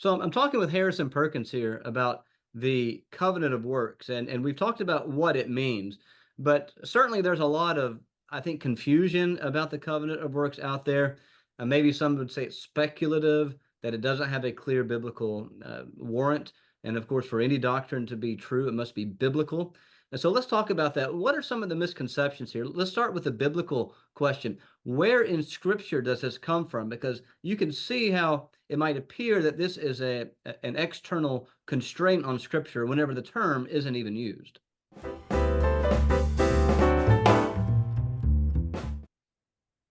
So I'm talking with Harrison Perkins here about the covenant of works, and we've talked about what it means, but certainly there's a lot of, I think, confusion about the covenant of works out there. Maybe some would say it's speculative, that it doesn't have a clear biblical warrant. And of course, for any doctrine to be true, it must be biblical. And so let's talk about that. What are some of the misconceptions here? Let's start with the biblical question. Where in Scripture does this come from? Because you can see how it might appear that this is an external constraint on Scripture whenever the term isn't even used.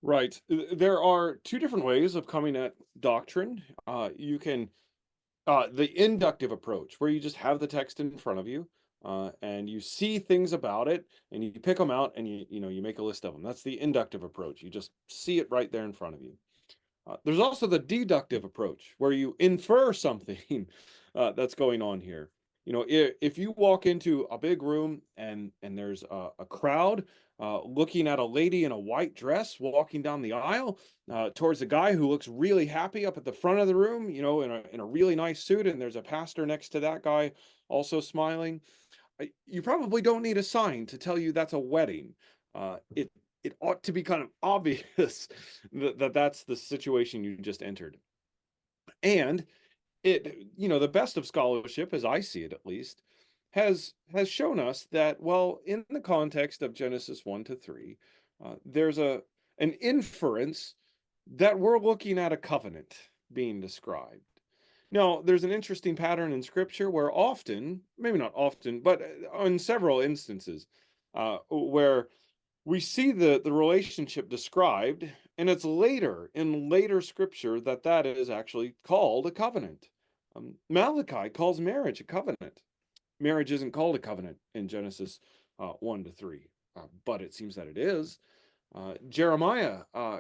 Right. There are two different ways of coming at doctrine. You can the inductive approach, where you just have the text in front of you, and you see things about it, and you pick them out, and you make a list of them. That's the inductive approach. You just see it right there in front of you. There's also the deductive approach, where you infer something that's going on here. If you walk into a big room and there's a crowd looking at a lady in a white dress walking down the aisle towards a guy who looks really happy up at the front of the room, in a really nice suit, and there's a pastor next to that guy also smiling, you probably don't need a sign to tell you that's a wedding. It ought to be kind of obvious that that's the situation you just entered. And the best of scholarship, as I see it at least, has shown us that, well, in the context of Genesis 1 to 3, there's an inference that we're looking at a covenant being described. Now, there's an interesting pattern in Scripture where often, maybe not often, but in several instances, where we see the relationship described, and it's later in later Scripture that is actually called a covenant. Malachi calls marriage a covenant. Marriage isn't called a covenant in Genesis 1 to 3, but it seems that it is. Jeremiah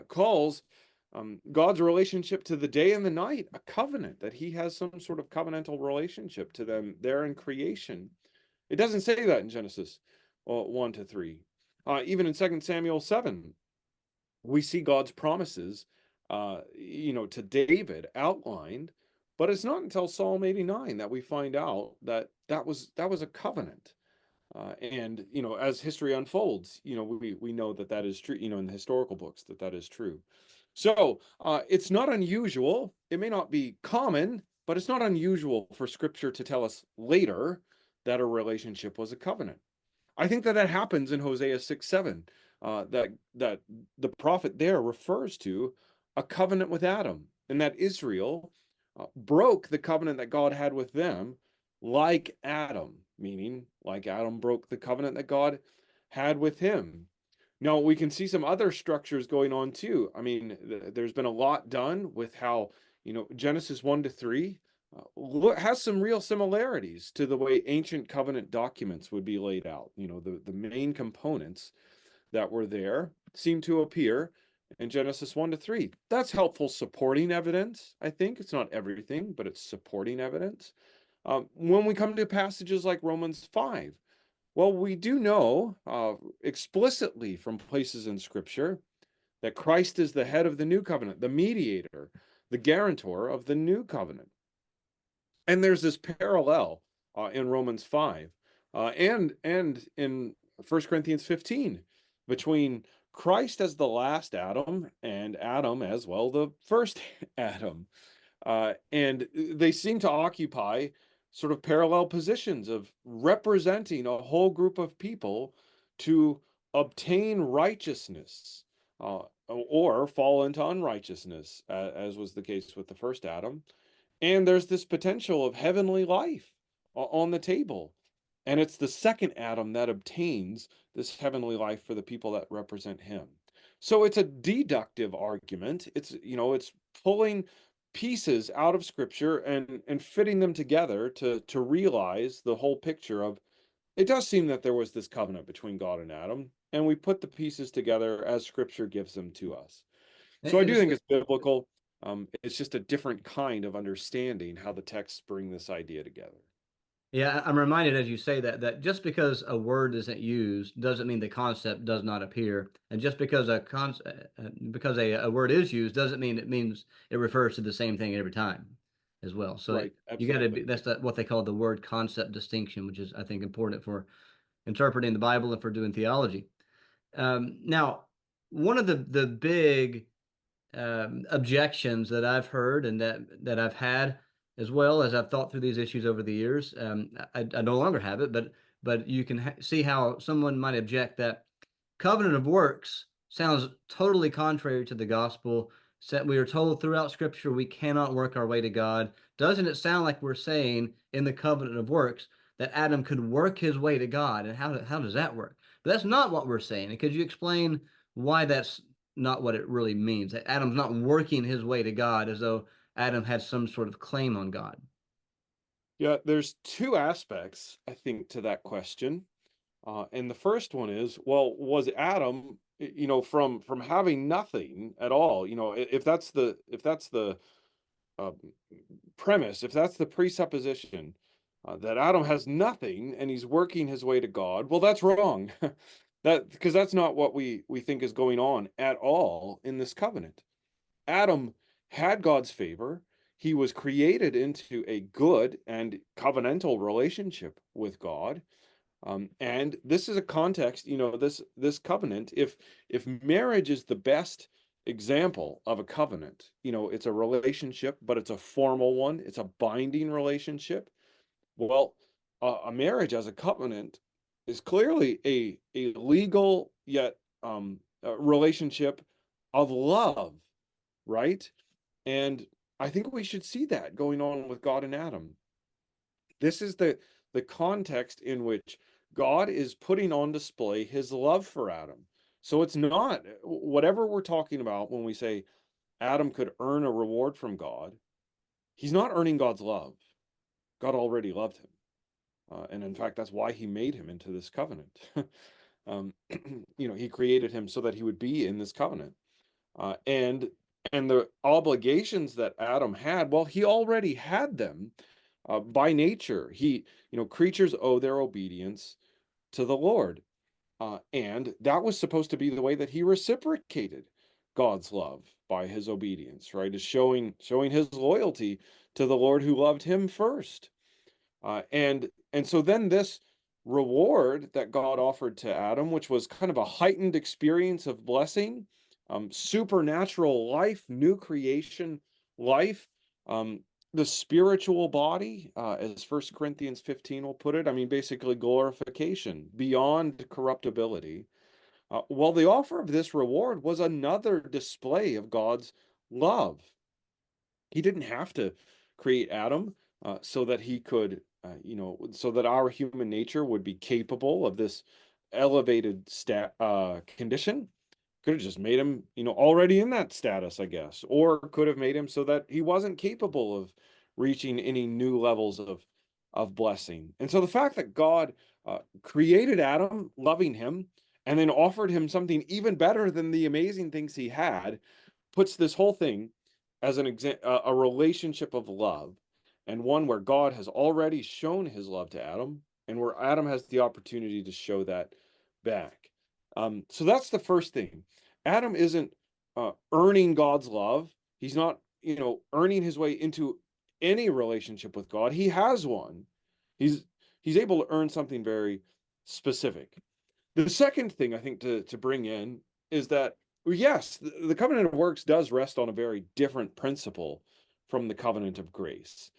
calls God's relationship to the day and the night a covenant, that he has some sort of covenantal relationship to them there in creation. It doesn't say that in Genesis 1 to 3. Even in 2 Samuel 7, we see God's promises, to David outlined, but it's not until Psalm 89 that we find out that was a covenant. And as history unfolds, we know that is true. In the historical books that is true. So it's not unusual. It may not be common, but it's not unusual for Scripture to tell us later that a relationship was a covenant. I think that happens in Hosea 6:7. That the prophet there refers to a covenant with Adam, and that Israel broke the covenant that God had with them, like Adam, meaning like Adam broke the covenant that God had with him. Now, we can see some other structures going on too. I mean, there's been a lot done with how, Genesis 1 to 3 has some real similarities to the way ancient covenant documents would be laid out. The main components that were there seem to appear in Genesis 1 to 3. That's helpful supporting evidence, I think. It's not everything, but it's supporting evidence. When we come to passages like Romans 5, well, we do know explicitly from places in Scripture that Christ is the head of the new covenant, the mediator, the guarantor of the new covenant. And there's this parallel in Romans 5 and in 1 Corinthians 15 between Christ as the last Adam and Adam as well, the first Adam. And they seem to occupy sort of parallel positions of representing a whole group of people to obtain righteousness or fall into unrighteousness, as was the case with the first Adam. And there's this potential of heavenly life on the table. And it's the second Adam that obtains this heavenly life for the people that represent him. So it's a deductive argument. It's pulling pieces out of Scripture and fitting them together to realize the whole picture of, it does seem that there was this covenant between God and Adam, and we put the pieces together as Scripture gives them to us. So I And do it's, think it's biblical. It's just a different kind of understanding how the texts bring this idea together. yeah, I'm reminded as you say that just because a word isn't used doesn't mean the concept does not appear, and just because a word is used doesn't mean it refers to the same thing every time. as well. So Right. you got to be, Absolutely. that's what they call the word concept distinction, which is, I think, important for interpreting the Bible and for doing theology. Now, one of the big objections that I've heard and that I've had, as well as I've thought through these issues over the years. I no longer have it, but you can see how someone might object that covenant of works sounds totally contrary to the gospel. We are told throughout Scripture we cannot work our way to God. Doesn't it sound like we're saying in the covenant of works that Adam could work his way to God? And how does that work? But that's not what we're saying. And could you explain why that's not what it really means? That Adam's not working his way to God as though Adam had some sort of claim on God. Yeah, there's two aspects, I think, to that question. And the first one is, well, was Adam, from having nothing at all, if that's the uh, premise, if that's the presupposition that Adam has nothing and he's working his way to God, well, that's wrong. Because that's not what we think is going on at all in this covenant. Adam had God's favor. He was created into a good and covenantal relationship with God. And this is a context, this covenant, if marriage is the best example of a covenant, it's a relationship, but it's a formal one, it's a binding relationship. Well, a marriage as a covenant is clearly a legal yet a relationship of love, right? And I think we should see that going on with God and Adam. This is the context in which God is putting on display his love for Adam. So it's not whatever we're talking about when we say Adam could earn a reward from God, he's not earning God's love. God already loved him. And in fact, that's why he made him into this covenant. um, he created him so that he would be in this covenant. And the obligations that Adam had, well, he already had them by nature. Creatures owe their obedience to the Lord. And that was supposed to be the way that he reciprocated God's love by his obedience, right? Is showing his loyalty to the Lord who loved him first. And so then this reward that God offered to Adam, which was kind of a heightened experience of blessing, supernatural life, new creation life, the spiritual body, as 1 Corinthians 15 will put it, I mean, basically glorification beyond corruptibility. Well, the offer of this reward was another display of God's love. He didn't have to create Adam so that he could, so that our human nature would be capable of this elevated condition. Could have just made him, already in that status, I guess, or could have made him so that he wasn't capable of reaching any new levels of blessing. And so the fact that God created Adam, loving him, and then offered him something even better than the amazing things he had, puts this whole thing as a relationship of love, and one where God has already shown his love to Adam, and where Adam has the opportunity to show that back. So that's the first thing. Adam isn't earning God's love. He's not, earning his way into any relationship with God. He has one. He's able to earn something very specific. The second thing I think to bring in is that, yes, the covenant of works does rest on a very different principle from the covenant of grace.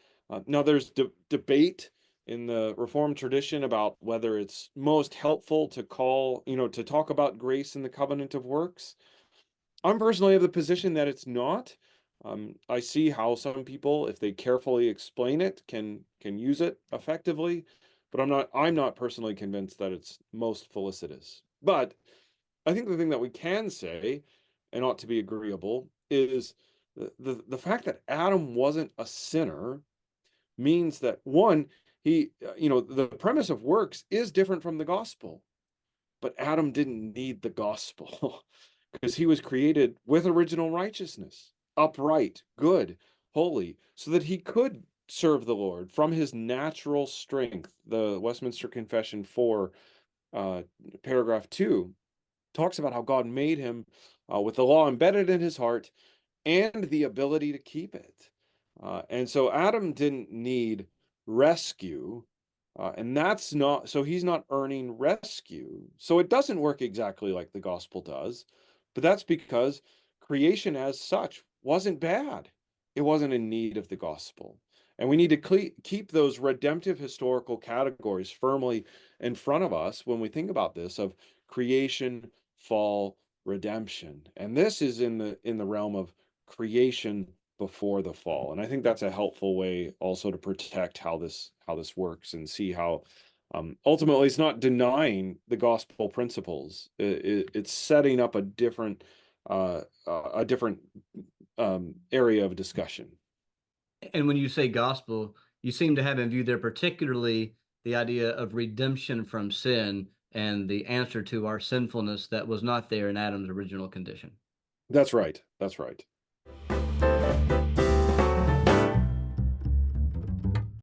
Now, there's debate in the Reformed tradition about whether it's most helpful to to talk about grace in the covenant of works. I'm personally of the position that it's not. I see how some people, if they carefully explain it, can use it effectively, but I'm not personally convinced that it's most felicitous. But I think the thing that we can say, and ought to be agreeable, is the fact that Adam wasn't a sinner means that, one, the premise of works is different from the gospel, but Adam didn't need the gospel because he was created with original righteousness, upright, good, holy, so that he could serve the Lord from his natural strength. The Westminster Confession 4, paragraph 2, talks about how God made him with the law embedded in his heart and the ability to keep it. And so Adam didn't need rescue, and that's not, so he's not earning rescue. So it doesn't work exactly like the gospel does, but that's because creation as such wasn't bad. It wasn't in need of the gospel. And we need to keep those redemptive historical categories firmly in front of us when we think about this of creation, fall, redemption. And this is in the realm of creation before the fall. And I think that's a helpful way also to protect how this works and see how ultimately it's not denying the gospel principles. It's setting up a different area of discussion. And when you say gospel, you seem to have in view there particularly the idea of redemption from sin and the answer to our sinfulness that was not there in Adam's original condition. That's right. That's right.